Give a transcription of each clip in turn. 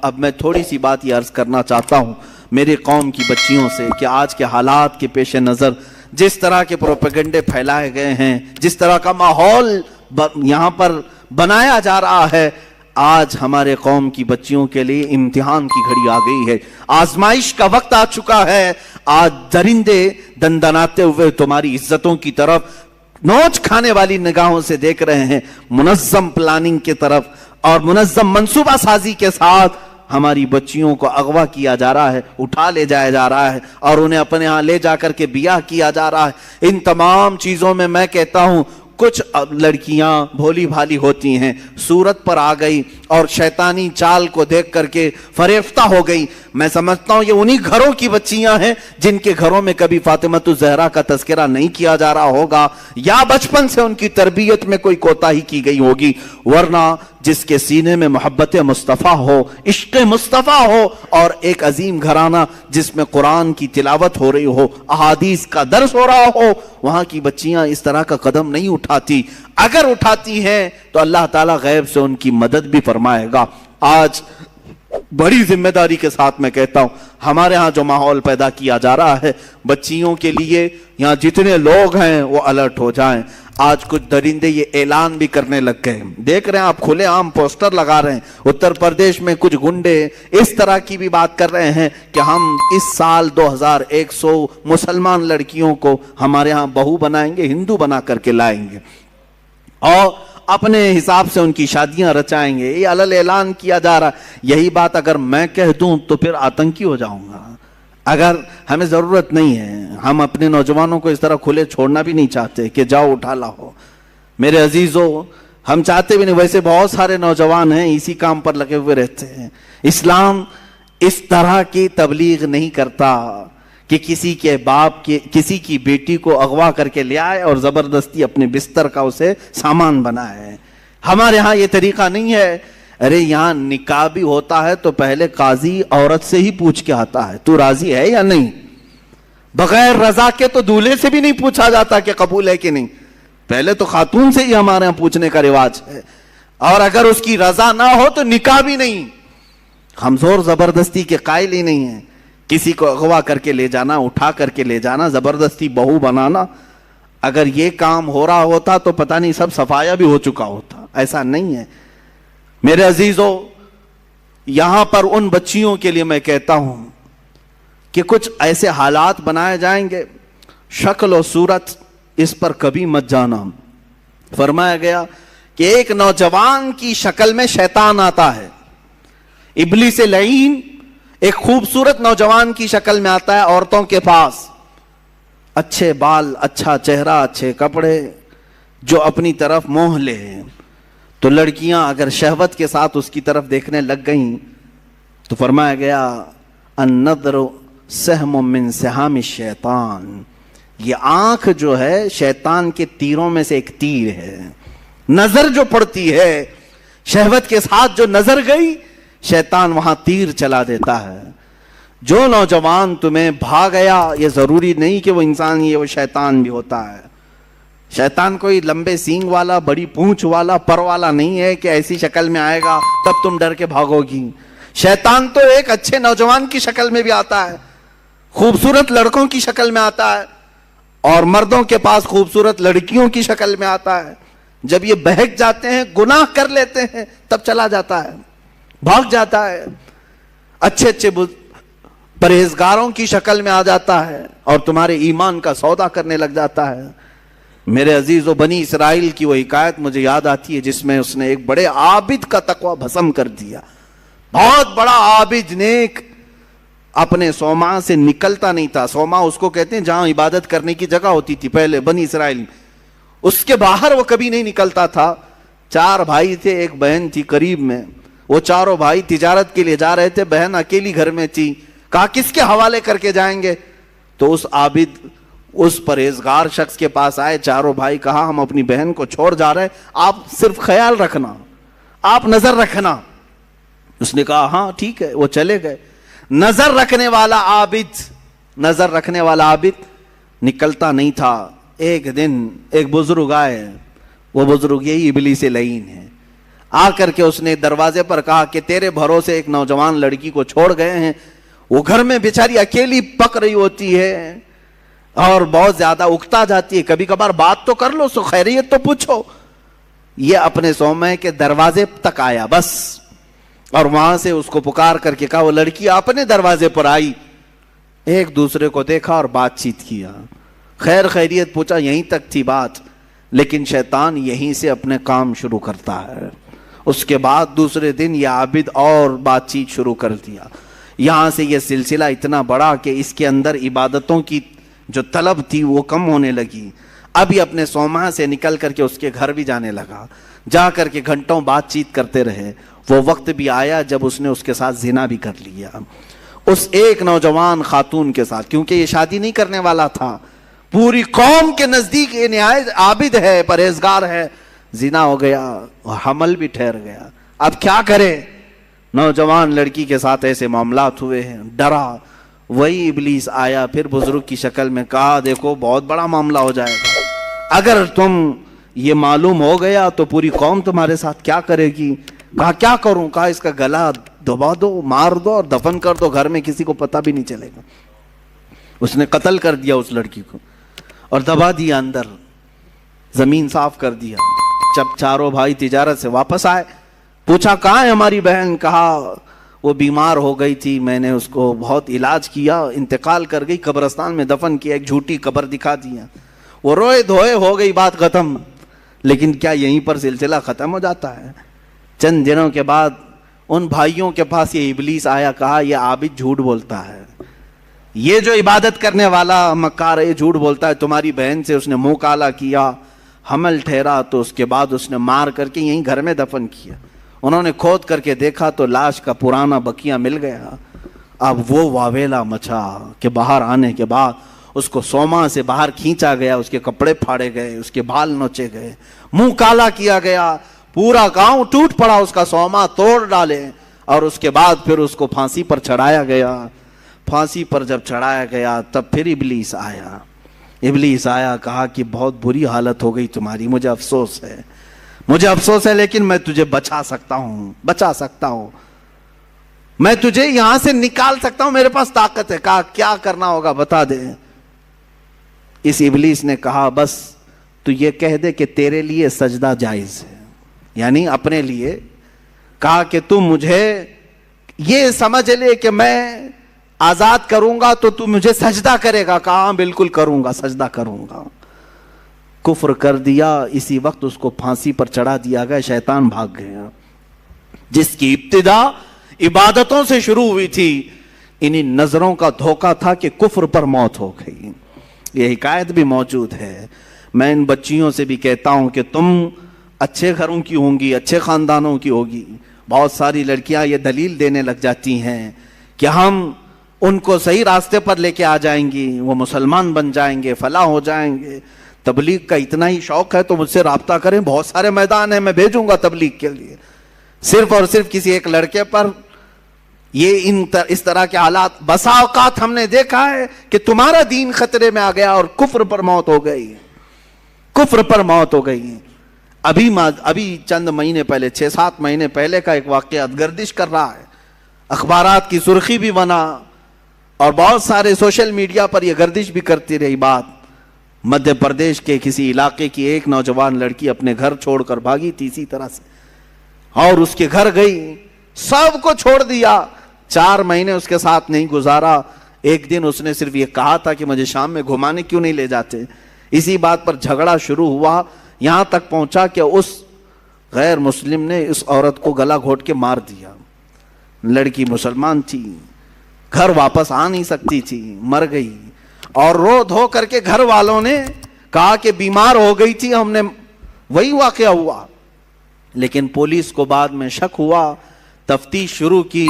اب میں تھوڑی سی بات یہ عرض کرنا چاہتا ہوں میری قوم کی بچیوں سے کہ آج کے حالات کے پیش نظر جس طرح کے پروپیگنڈے پھیلائے گئے ہیں، جس طرح کا ماحول یہاں پر بنایا جا رہا ہے، آج ہمارے قوم کی بچیوں کے لیے امتحان کی گھڑی آ گئی ہے، آزمائش کا وقت آ چکا ہے۔ آج درندے دندناتے ہوئے تمہاری عزتوں کی طرف نوچ کھانے والی نگاہوں سے دیکھ رہے ہیں، منظم پلاننگ کی طرف اور منظم منصوبہ سازی کے ساتھ ہماری بچیوں کو اغوا کیا جا رہا ہے، اٹھا لے جایا جا رہا ہے اور انہیں اپنے ہاں لے جا کر کے بیاہ کیا جا رہا ہے۔ ان تمام چیزوں میں میں کہتا ہوں کچھ لڑکیاں بھولی بھالی ہوتی ہیں، صورت پر آ گئی اور شیطانی چال کو دیکھ کر کے فریفتہ ہو گئی۔ میں سمجھتا ہوں یہ انہی گھروں کی بچیاں ہیں جن کے گھروں میں کبھی فاطمۃ الزہرا کا تذکرہ نہیں کیا جا رہا ہوگا، یا بچپن سے ان کی تربیت میں کوئی کوتاہی کی گئی ہوگی، ورنہ جس کے سینے میں محبت مصطفیٰ ہو، عشق مصطفیٰ ہو اور ایک عظیم گھرانہ جس میں قرآن کی تلاوت ہو رہی ہو، احادیث کا درس ہو رہا ہو، وہاں کی بچیاں اس طرح کا قدم نہیں اٹھاتی۔ اگر اٹھاتی ہیں تو اللہ تعالیٰ غیب سے ان کی مدد بھی فرمائے گا۔ آج بڑی ذمہ داری کے ساتھ میں کہتا ہوں ہمارے ہاں جو ماحول پیدا کیا جا رہا ہے بچیوں کے لیے، یہاں جتنے لوگ ہیں وہ الرٹ ہو جائیں۔ آج کچھ درندے یہ اعلان بھی کرنے لگ گئے، دیکھ رہے ہیں آپ کھلے عام پوسٹر لگا رہے ہیں۔ اتر پردیش میں کچھ گنڈے اس طرح کی بھی بات کر رہے ہیں کہ ہم اس سال 2100 مسلمان لڑکیوں کو ہمارے ہاں بہو بنائیں گے، ہندو بنا کر کے لائیں گے اور اپنے حساب سے ان کی شادیاں رچائیں گے۔ یہ علل اعلان کیا جا رہا ہے۔ یہی بات اگر میں کہہ دوں تو پھر آتنکی ہو جاؤں گا۔ اگر ہمیں ضرورت نہیں ہے، ہم اپنے نوجوانوں کو اس طرح کھلے چھوڑنا بھی نہیں چاہتے کہ جاؤ اٹھا لاؤ۔ میرے عزیزو، ہم چاہتے بھی نہیں، ویسے بہت سارے نوجوان ہیں اسی کام پر لگے ہوئے رہتے ہیں۔ اسلام اس طرح کی تبلیغ نہیں کرتا کہ کسی کے باپ کے کسی کی بیٹی کو اغوا کر کے لے آئے اور زبردستی اپنے بستر کا اسے سامان بنائے۔ ہمارے ہاں یہ طریقہ نہیں ہے۔ ارے یہاں نکاح بھی ہوتا ہے تو پہلے قاضی عورت سے ہی پوچھ کے آتا ہے تو راضی ہے یا نہیں، بغیر رضا کے تو دولہے سے بھی نہیں پوچھا جاتا کہ قبول ہے کہ نہیں، پہلے تو خاتون سے ہی ہمارے ہاں پوچھنے کا رواج ہے، اور اگر اس کی رضا نہ ہو تو نکاح بھی نہیں۔ ہم زور زبردستی کے قائل ہی نہیں ہیں۔ کسی کو اغوا کر کے لے جانا، اٹھا کر کے لے جانا، زبردستی بہو بنانا، اگر یہ کام ہو رہا ہوتا تو پتہ نہیں سب صفایا بھی ہو چکا ہوتا۔ ایسا نہیں ہے میرے عزیزو۔ یہاں پر ان بچیوں کے لیے میں کہتا ہوں کہ کچھ ایسے حالات بنائے جائیں گے، شکل و صورت اس پر کبھی مت جانا۔ فرمایا گیا کہ ایک نوجوان کی شکل میں شیطان آتا ہے، ابلیس لعین ایک خوبصورت نوجوان کی شکل میں آتا ہے عورتوں کے پاس، اچھے بال، اچھا چہرہ، اچھے کپڑے، جو اپنی طرف موہ لے۔ تو لڑکیاں اگر شہوت کے ساتھ اس کی طرف دیکھنے لگ گئیں تو فرمایا گیا النظر سہم من سہام الشیطان، یہ آنکھ جو ہے شیطان کے تیروں میں سے ایک تیر ہے۔ نظر جو پڑتی ہے، شہوت کے ساتھ جو نظر گئی، شیطان وہاں تیر چلا دیتا ہے۔ جو نوجوان تمہیں بھا گیا، یہ ضروری نہیں کہ وہ انسان ہی ہے، وہ شیطان بھی ہوتا ہے۔ شیطان کوئی لمبے سینگ والا، بڑی پونچھ والا، پر والا نہیں ہے کہ ایسی شکل میں آئے گا تب تم ڈر کے بھاگو گی۔ شیطان تو ایک اچھے نوجوان کی شکل میں بھی آتا ہے، خوبصورت لڑکوں کی شکل میں آتا ہے، اور مردوں کے پاس خوبصورت لڑکیوں کی شکل میں آتا ہے۔ جب یہ بہک جاتے ہیں، گناہ کر لیتے ہیں، تب چلا جاتا ہے، بھاگ جاتا ہے، اچھے اچھے پرہیزگاروں کی شکل میں آ جاتا ہے اور تمہارے ایمان کا سودا کرنے لگ جاتا ہے۔ میرے عزیزو، بنی اسرائیل کی وہ حکایت مجھے یاد آتی ہے جس میں اس نے ایک بڑے عابد کا تقوی بھسم کر دیا۔ بہت بڑا عابد، نیک، اپنے صومعہ سے نکلتا نہیں تھا۔ صومعہ اس کو کہتے ہیں جہاں عبادت کرنے کی جگہ ہوتی تھی پہلے بنی اسرائیل میں، اس کے باہر وہ کبھی نہیں نکلتا تھا۔ 4 بھائی تھے، ایک بہن تھی قریب میں، وہ چاروں بھائی تجارت کے لیے جا رہے تھے، بہن اکیلی گھر میں تھی۔ کہا کس کے حوالے کر کے جائیں گے؟ تو اس عابد، اس پرہیزگار شخص کے پاس آئے چاروں بھائی، کہا ہم اپنی بہن کو چھوڑ جا رہے ہیں، آپ صرف خیال رکھنا، آپ نظر رکھنا۔ اس نے کہا ہاں ٹھیک ہے۔ وہ چلے گئے۔ نظر رکھنے والا عابد نکلتا نہیں تھا۔ ایک دن ایک بزرگ آئے، وہ بزرگ یہی ابلیس لعین ہے، آ کر کے اس نے دروازے پر کہا کہ تیرے بھروسے ایک نوجوان لڑکی کو چھوڑ گئے ہیں، وہ گھر میں بیچاری اکیلی پک رہی ہوتی ہے اور بہت زیادہ اکتا جاتی ہے، کبھی کبھار بات تو کر لو، سو خیریت تو پوچھو۔ یہ اپنے صومعے کے دروازے تک آیا بس، اور وہاں سے اس کو پکار کر کے کہا، وہ لڑکی اپنے دروازے پر آئی، ایک دوسرے کو دیکھا اور بات چیت کیا، خیر خیریت پوچھا، یہیں تک تھی بات۔ لیکن شیطان یہیں سے اپنے کام شروع کرتا ہے۔ اس کے بعد دوسرے دن یہ عابد اور بات چیت شروع کر دیا۔ یہاں سے یہ سلسلہ اتنا بڑا کہ اس کے اندر عبادتوں کی جو طلب تھی وہ کم ہونے لگی۔ اب یہ اپنے صومعہ سے نکل کر کے اس کے گھر بھی جانے لگا، جا کر کے گھنٹوں بات چیت کرتے رہے۔ وہ وقت بھی آیا جب اس نے اس کے ساتھ زنا بھی کر لیا، اس ایک نوجوان خاتون کے ساتھ، کیونکہ یہ شادی نہیں کرنے والا تھا، پوری قوم کے نزدیک یہ نہایت عابد ہے، پرہیزگار ہے، زنا ہو گیا، حمل بھی ٹھہر گیا۔ اب کیا کرے؟ نوجوان لڑکی کے ساتھ ایسے معاملات ہوئے ہیں، ڈرا۔ وہی ابلیس آیا پھر بزرگ کی شکل میں، کہا دیکھو بہت بڑا معاملہ ہو جائے گا، اگر تم یہ معلوم ہو گیا تو پوری قوم تمہارے ساتھ کیا کرے گی؟ کہا کیا کروں؟ کہا اس کا گلا دبا دو، مار دو اور دفن کر دو، گھر میں کسی کو پتہ بھی نہیں چلے گا۔ اس نے قتل کر دیا اس لڑکی کو اور دبا دیا اندر، زمین صاف کر دیا۔ جب چاروں بھائی تجارت سے واپس آئے، پوچھا کہاں ہے ہماری بہن؟ کہا وہ بیمار ہو گئی تھی، میں نے اس کو بہت علاج کیا، انتقال کر گئی، قبرستان میں دفن کیا، ایک جھوٹی قبر دکھا دیا۔ وہ روئے دھوئے، ہو گئی بات ختم۔ لیکن کیا یہیں پر سلسلہ ختم ہو جاتا ہے؟ چند دنوں کے بعد ان بھائیوں کے پاس یہ ابلیس آیا، کہا یہ عابد جھوٹ بولتا ہے، یہ جو عبادت کرنے والا مکار ہے جھوٹ بولتا ہے، تمہاری بہن سے اس نے منہ کالا کیا، حمل ٹھہرا، تو اس کے بعد اس نے مار کر کے یہیں گھر میں دفن کیا۔ انہوں نے کھود کر کے دیکھا تو لاش کا پرانا بقیہ مل گیا۔ اب وہ واویلا مچا کہ باہر آنے کے بعد اس کو صومعہ سے باہر کھینچا گیا، اس کے کپڑے پھاڑے گئے، اس کے بال نوچے گئے، منہ کالا کیا گیا، پورا گاؤں ٹوٹ پڑا، اس کا صومعہ توڑ ڈالے، اور اس کے بعد پھر اس کو پھانسی پر چڑھایا گیا۔ پھانسی پر جب چڑھایا گیا تب پھر ابلیس آیا۔ ابلیس آیا، کہا کہ بہت بری حالت ہو گئی تمہاری، مجھے افسوس ہے، مجھے افسوس ہے، لیکن میں تجھے بچا سکتا ہوں، میں تجھے یہاں سے نکال سکتا ہوں، میرے پاس طاقت ہے۔ کہا کیا کرنا ہوگا بتا دے۔ اس ابلیس نے کہا بس تو یہ کہہ دے کہ تیرے لیے سجدہ جائز ہے، یعنی اپنے لیے۔ کہا کہ تم مجھے یہ سمجھ لے کہ میں آزاد کروں گا تو تم مجھے سجدہ کرے گا۔ کہا بالکل کروں گا، سجدہ کروں گا۔ کفر کر دیا، اسی وقت اس کو پھانسی پر چڑھا دیا گیا، شیطان بھاگ گیا۔ جس کی ابتدا عبادتوں سے شروع ہوئی تھی، انہی نظروں کا دھوکہ تھا کہ کفر پر موت ہو گئی۔ یہ حکایت بھی موجود ہے۔ میں ان بچیوں سے بھی کہتا ہوں کہ تم اچھے گھروں کی ہوں گی، اچھے خاندانوں کی ہوگی۔ بہت ساری لڑکیاں یہ دلیل دینے لگ جاتی ہیں کہ ہم ان کو صحیح راستے پر لے کے آ جائیں گی، وہ مسلمان بن جائیں گے، فلاح ہو جائیں گے۔ تبلیغ کا اتنا ہی شوق ہے تو مجھ سے رابطہ کریں، بہت سارے میدان ہیں، میں بھیجوں گا تبلیغ کے لیے۔ صرف اور صرف کسی ایک لڑکے پر یہ اس طرح کے حالات، بسا اوقات ہم نے دیکھا ہے کہ تمہارا دین خطرے میں آ گیا اور کفر پر موت ہو گئی، کفر پر موت ہو گئی۔ ابھی چند مہینے پہلے، 6-7 مہینے پہلے کا ایک واقعہ گردش کر رہا ہے، اخبارات کی سرخی بھی بنا اور بہت سارے سوشل میڈیا پر یہ گردش بھی کرتی رہی بات۔ مدھیہ پردیش کے کسی علاقے کی ایک نوجوان لڑکی اپنے گھر چھوڑ کر بھاگی تھی اسی طرح سے، اور اس کے گھر گئی، سب کو چھوڑ دیا، 4 مہینے اس کے ساتھ نہیں گزارا۔ ایک دن اس نے صرف یہ کہا تھا کہ مجھے شام میں گھمانے کیوں نہیں لے جاتے۔ اسی بات پر جھگڑا شروع ہوا، یہاں تک پہنچا کہ اس غیر مسلم نے اس عورت کو گلا گھونٹ کے مار دیا۔ لڑکی مسلمان تھی، گھر واپس آ نہیں سکتی تھی، مر گئی۔ اور رو دھو کر کے گھر والوں نے کہا کہ بیمار ہو گئی تھی، ہم نے وہی واقعہ ہوا۔ لیکن پولیس کو بعد میں شک ہوا، تفتیش شروع کی،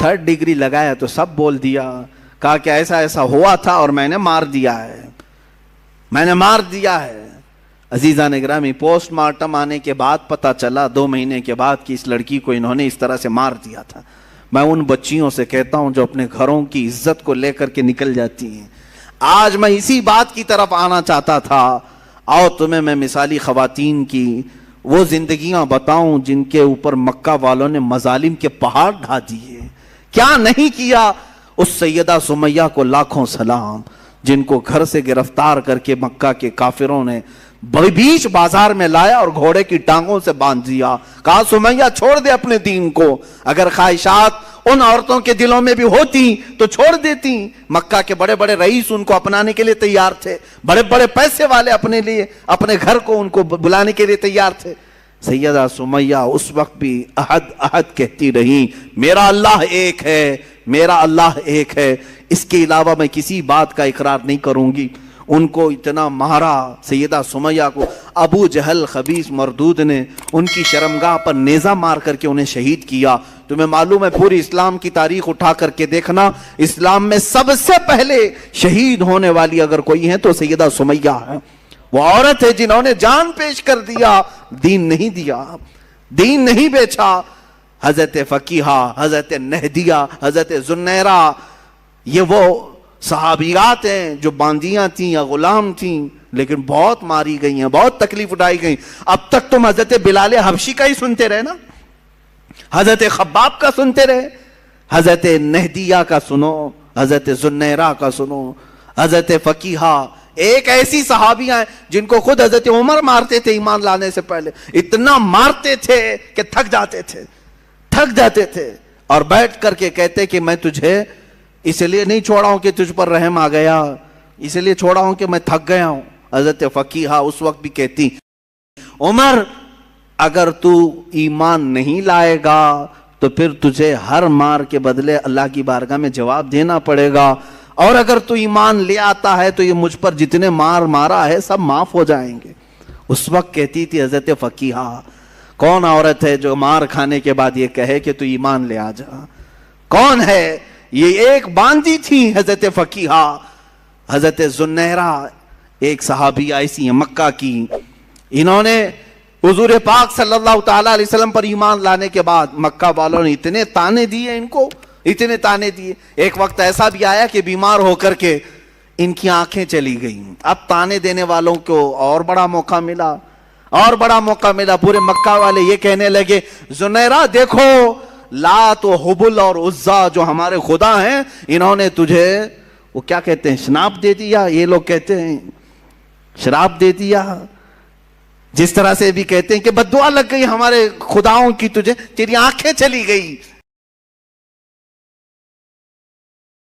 3rd ڈگری لگایا تو سب بول دیا، کہا کہ ایسا ایسا ہوا تھا اور میں نے مار دیا ہے، میں نے مار دیا ہے۔ عزیزان گرامی، پوسٹ مارٹم آنے کے بعد پتہ چلا 2 مہینے کے بعد کہ اس لڑکی کو انہوں نے اس طرح سے مار دیا تھا۔ میں ان بچیوں سے کہتا ہوں جو اپنے گھروں کی عزت کو لے کر کے نکل جاتی ہیں، آج میں اسی بات کی طرف آنا چاہتا تھا۔ آؤ تمہیں میں مثالی خواتین کی وہ زندگیاں بتاؤں جن کے اوپر مکہ والوں نے مظالم کے پہاڑ ڈھا دیے. کیا نہیں کیا. اس سیدہ سمیہ کو لاکھوں سلام جن کو گھر سے گرفتار کر کے مکہ کے کافروں نے بیچ بازار میں لایا اور گھوڑے کی ٹانگوں سے باندھ دیا. کہا سمیہ چھوڑ دے اپنے دین کو. اگر خواہشات ان عورتوں کے دلوں میں بھی ہوتی تو چھوڑ دیتی. مکہ کے بڑے بڑے رئیس ان کو اپنانے کے لیے تیار تھے, بڑے بڑے پیسے والے اپنے لیے اپنے گھر کو ان کو بلانے کے لیے تیار تھے. سیدہ سمیہ اس وقت بھی احد احد کہتی رہی, میرا اللہ ایک ہے, میرا اللہ ایک ہے, اس کے علاوہ میں کسی بات کا اقرار نہیں کروں گی. ان کو اتنا مارا سیدہ سمیہ کو. ابو جہل خبیث مردود نے ان کی شرمگاہ پر نیزہ مار کر کے انہیں شہید کیا. تمہیں معلوم ہے پوری اسلام کی تاریخ اٹھا کر کے دیکھنا, اسلام میں سب سے پہلے شہید ہونے والی اگر کوئی ہے تو سیدہ سمیہ ہے. وہ عورت ہے جنہوں نے جان پیش کر دیا, دین نہیں دیا, دین نہیں بیچا. حضرت فقیہہ, حضرت نہدیہ, حضرت زنیرہ, یہ وہ صحابیات ہیں جو باندیاں تھیں یا غلام تھیں لیکن بہت ماری گئی ہیں, بہت تکلیف اٹھائی گئی. اب تک تم حضرت بلال حبشی کا ہی سنتے رہے نا, حضرت خباب کا سنتے رہے, حضرت نہدیہ کا سنو, حضرت زنیرہ کا سنو, حضرت فقیہہ. ایک ایسی صحابیاں ہیں جن کو خود حضرت عمر مارتے تھے ایمان لانے سے پہلے, اتنا مارتے تھے کہ تھک جاتے تھے اور بیٹھ کر کے کہتے کہ میں تجھے اس لیے نہیں چھوڑا ہوں کہ تجھ پر رحم آ گیا, اس لیے چھوڑا ہوں کہ میں تھک گیا ہوں. حضرت فقیہہ اس وقت بھی کہتی, عمر اگر تو ایمان نہیں لائے گا تو پھر تجھے ہر مار کے بدلے اللہ کی بارگاہ میں جواب دینا پڑے گا, اور اگر تو ایمان لے آتا ہے تو یہ مجھ پر جتنے مار مارا ہے سب معاف ہو جائیں گے. اس وقت کہتی تھی حضرت فقیہہ, کون عورت ہے جو مار کھانے کے بعد یہ کہے کہ تو ایمان لے آ جا, کون ہے؟ یہ ایک باندی تھی حضرت فقیہہ. حضرت زنیرہ ایک صحابیہ ایسی ہیں مکہ کی, انہوں نے حضور پاک صلی اللہ تعالی علیہ وسلم پر ایمان لانے کے بعد مکہ والوں نے اتنے تانے دیے ان کو, اتنے تانے دیے. ایک وقت ایسا بھی آیا کہ بیمار ہو کر کے ان کی آنکھیں چلی گئیں. اب تانے دینے والوں کو اور بڑا موقع ملا, پورے مکہ والے یہ کہنے لگے, زنیرہ دیکھو لات و حبل اور عزا جو ہمارے خدا ہیں انہوں نے تجھے وہ کیا کہتے ہیں شناپ دے دیا, یہ لوگ کہتے ہیں شراب دے دیا, جس طرح سے بھی کہتے ہیں کہ بد دعا لگ گئی ہمارے خداؤں کی تجھے, تیری آنکھیں چلی گئی.